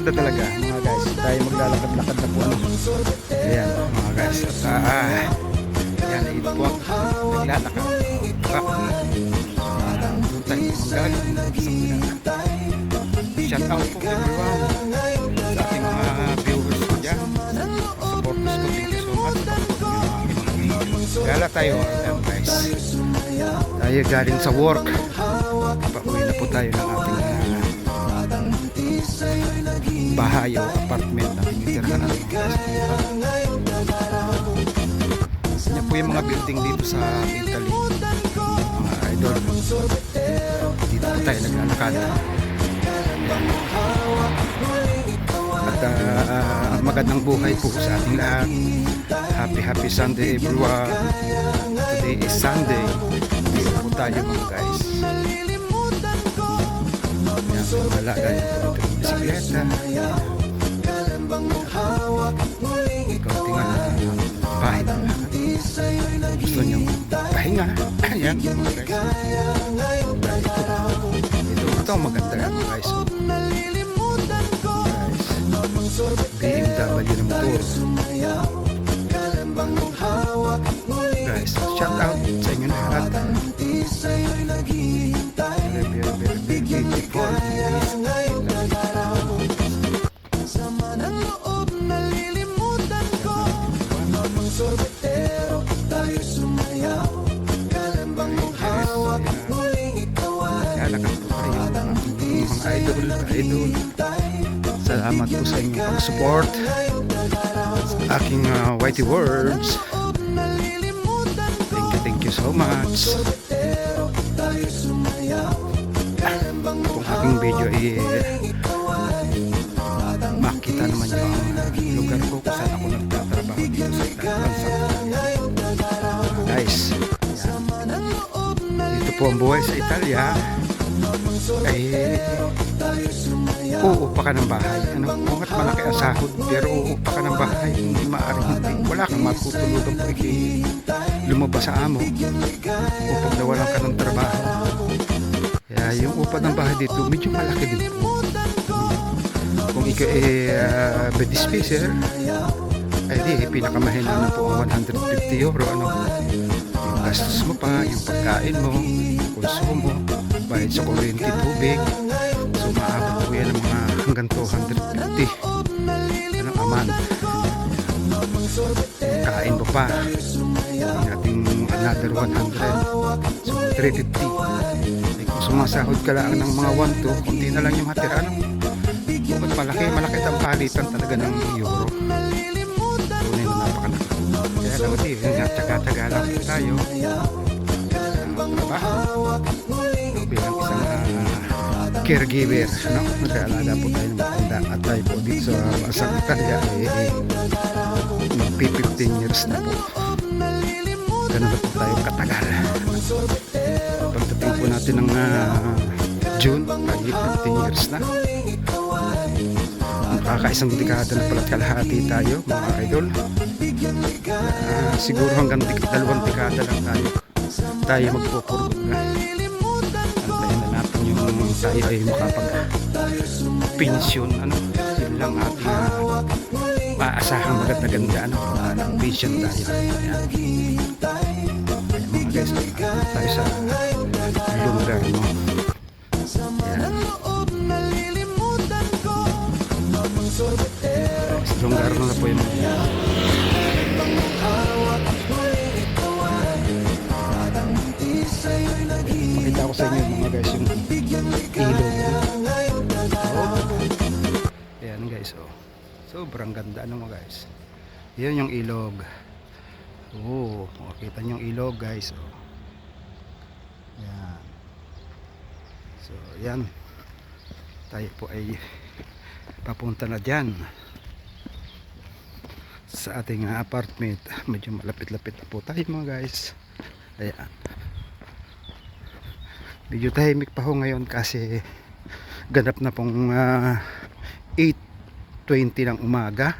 ganda talaga mga guys. Tayo maglalakad-lakad na po ano. Ayan mga guys. At yan, ito po naglalakad. Doon tayo magaling. Shout out po everyone sa ating mga viewers ko dyan. Supporters ko, thank you so much. Gala tayo ayan guys. Tayo galing sa work. Pauwi na po tayo ng ating bahay o apartment na tinitirhan na yan po yung mga building dito sa Italy mga idol. Dito po tayo naglalakad at magandang buhay po sa ating lahat. Happy Sunday everyone. Today is Sunday. Dito po tayo mga guys. Yan, malaga yung bisikleta. Kaunti nga bahay na lahat. Gusto nyo pahinga. Ayan mga guys. Ito maganda yan mga guys. BMW na motor. Guys, shout out sa inyo lahat. Very beautiful. Idol. Salamat po sa inyong pag-support sa aking Whitey Words. Thank you so much. Kung aking video ay makita naman yung lugar ko kung saan ako nagtatrabaho dito sa Italia. Guys, dito po ang buhay sa Italia. Ay uupa ka ng bahay. Kung malaki ang sahod pero uupa ka ng bahay, hindi maaaring hindi. Wala kang matutulugan po lumabas sa amo upang nawalan ka ng trabaho. Kaya yung upa ng bahay dito medyo malaki din po. Kung ikaw bed spacer ay di pinakamahina na po ang €150 yung gastos mo pa, yung pagkain mo, konsumo, bayad sa kuryente, tubig. So maabot po yan ng mga hanggang 250 a month. Kain mo pa ating another 100, so 350. Kung sumasahod ka lang ng mga 1-2, kunti na lang yung hatira. Bukod malaki ang palitan talaga ng euro. Tunay na napakalaki. Kaya lang tsaga-tsaga lang po tayo trabaho bilang isang caregiver, nag-aalaga po tayo ng matanda at tayo po dito sa Bansang Italia magpi 15 years na po. Ganun na po tayo katagal. Pagdating po natin ng June, lagi 15 years na. Nakakaisang dekada na pala't kalahati tayo mga idol. Siguro hanggang 2 dekada lang tayo magpupurgod na. Antayin na natin yung tayo ay makapag-pensyon. Yun lang ating maasahang maganda-ganda ng pension tayo. Ayan mga guys, tayo sa lugar mo. Ayan. Sa lugar mo na po yung makita ko sa inyo mga guys yung ilog. Ayan guys, sobrang ganda mga guys. Yan yung ilog. Makita nyo yung ilog guys. Ayan. So ayan, tayo po ay papunta na dyan sa ating apartment. Medyo malapit-lapit na po tayo mga guys. Ayan, medyo tahimik pa ho ngayon kasi ganap na pong 8:20 ng umaga.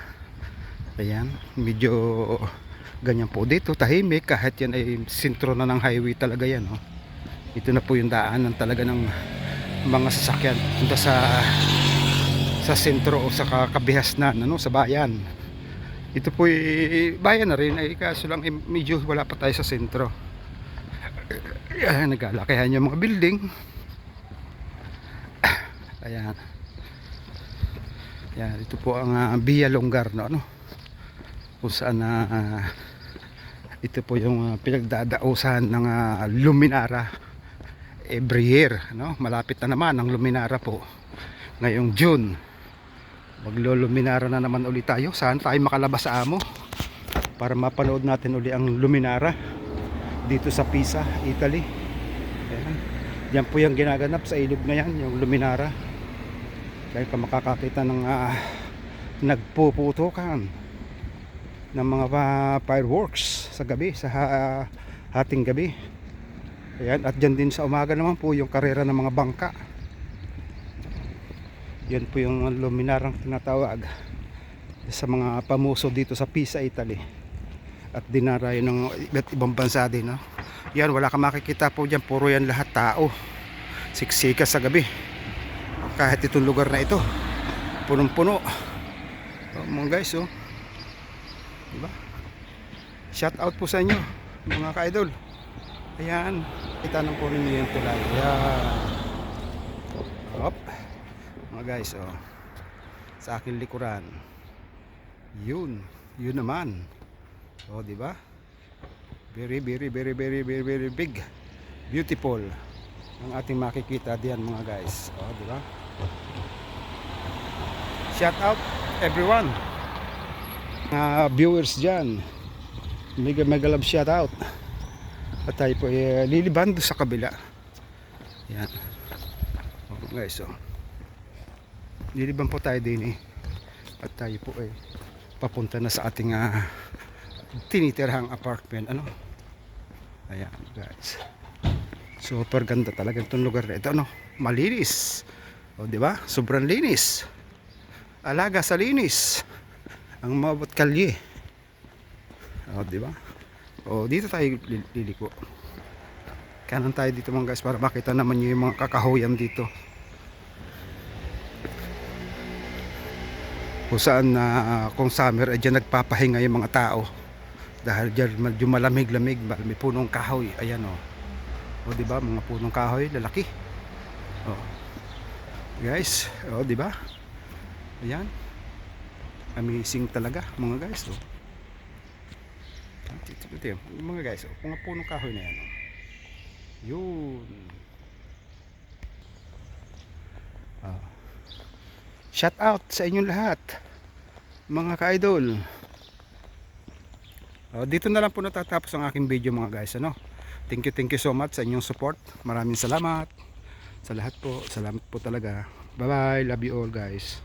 Ayan, medyo ganyan po dito, tahimik kahit yan ay sentro na ng highway talaga yan. Ito na po yung daanan talaga ng mga sasakyan punta sa sa sentro o sa kabihasnan, ano, sa bayan. Ito po bayan na rin, kaso lang medyo wala pa tayo sa sentro. Ayan, naglalakihan yung mga building. Ayan. Ayan, ito po ang Via Longgar, no, ano, kung saan ito po yung pinagdadausan ng Luminara every year, no? Malapit na naman ang Luminara po ngayong June. Magluluminara na naman ulit tayo. Saan tayo makalabas sa amo para mapanood natin uli ang Luminara dito sa Pisa, Italy. Ayan. Yan po yung ginaganap sa ilog na yan, yung Luminara. Kaya ka makakakita ng nagpuputukan ng mga fireworks sa gabi, sa hating gabi. Ayan, at dyan din sa umaga naman po yung karera ng mga bangka. Yan po yung Luminarang tinatawag sa mga pamuso dito sa Pisa, Italy. At dinarayo ng iba't ibang bansa din, no? Yan, wala ka makikita po dyan, puro yan lahat tao, siksika sa gabi. Kahit itong lugar na ito, punong-puno. Mga guys, oh, diba? Shout out po sa inyo mga ka-idol. Ayan, kita nang po ninyo yung tulay. Ayan. Hop. Mga guys, oh, sa aking likuran, yun naman, oh, di ba? Very big, beautiful ang ating makikita diyan, mga guys, oh, di ba? Shout out everyone, viewers diyan, mega love shout out. At tayo po lilibando sa kabila. Yan, oh, guys, oh, liliban po tayo din, at tayo po papunta na sa ating tinitirhang apartment, ano. Ayan, guys, super ganda talaga itong lugar na ito, ano. Malinis, o, di ba? Sobrang linis, alaga sa linis ang mabot kalye, o, di ba? O, dito tayo liliko. Kanan tayo dito, mga guys, para makita naman nyo yung mga kakahuyan dito, kung saan kung summer ay dyan nagpapahinga yung mga tao dahil dyan medyo malamig-lamig, may punong kahoy. Ayan, o, diba, mga punong kahoy lalaki, o, guys, o, diba, ayan, amazing talaga, mga guys, o. Ito, mga guys, o, mga punong kahoy na yan, o. Yun, shout out sa inyong lahat, mga ka-idol. Dito na lang po natatapos ang aking video, mga guys, ano. Thank you so much sa inyong support. Maraming salamat sa lahat po. Salamat po talaga. Bye bye, love you all, guys.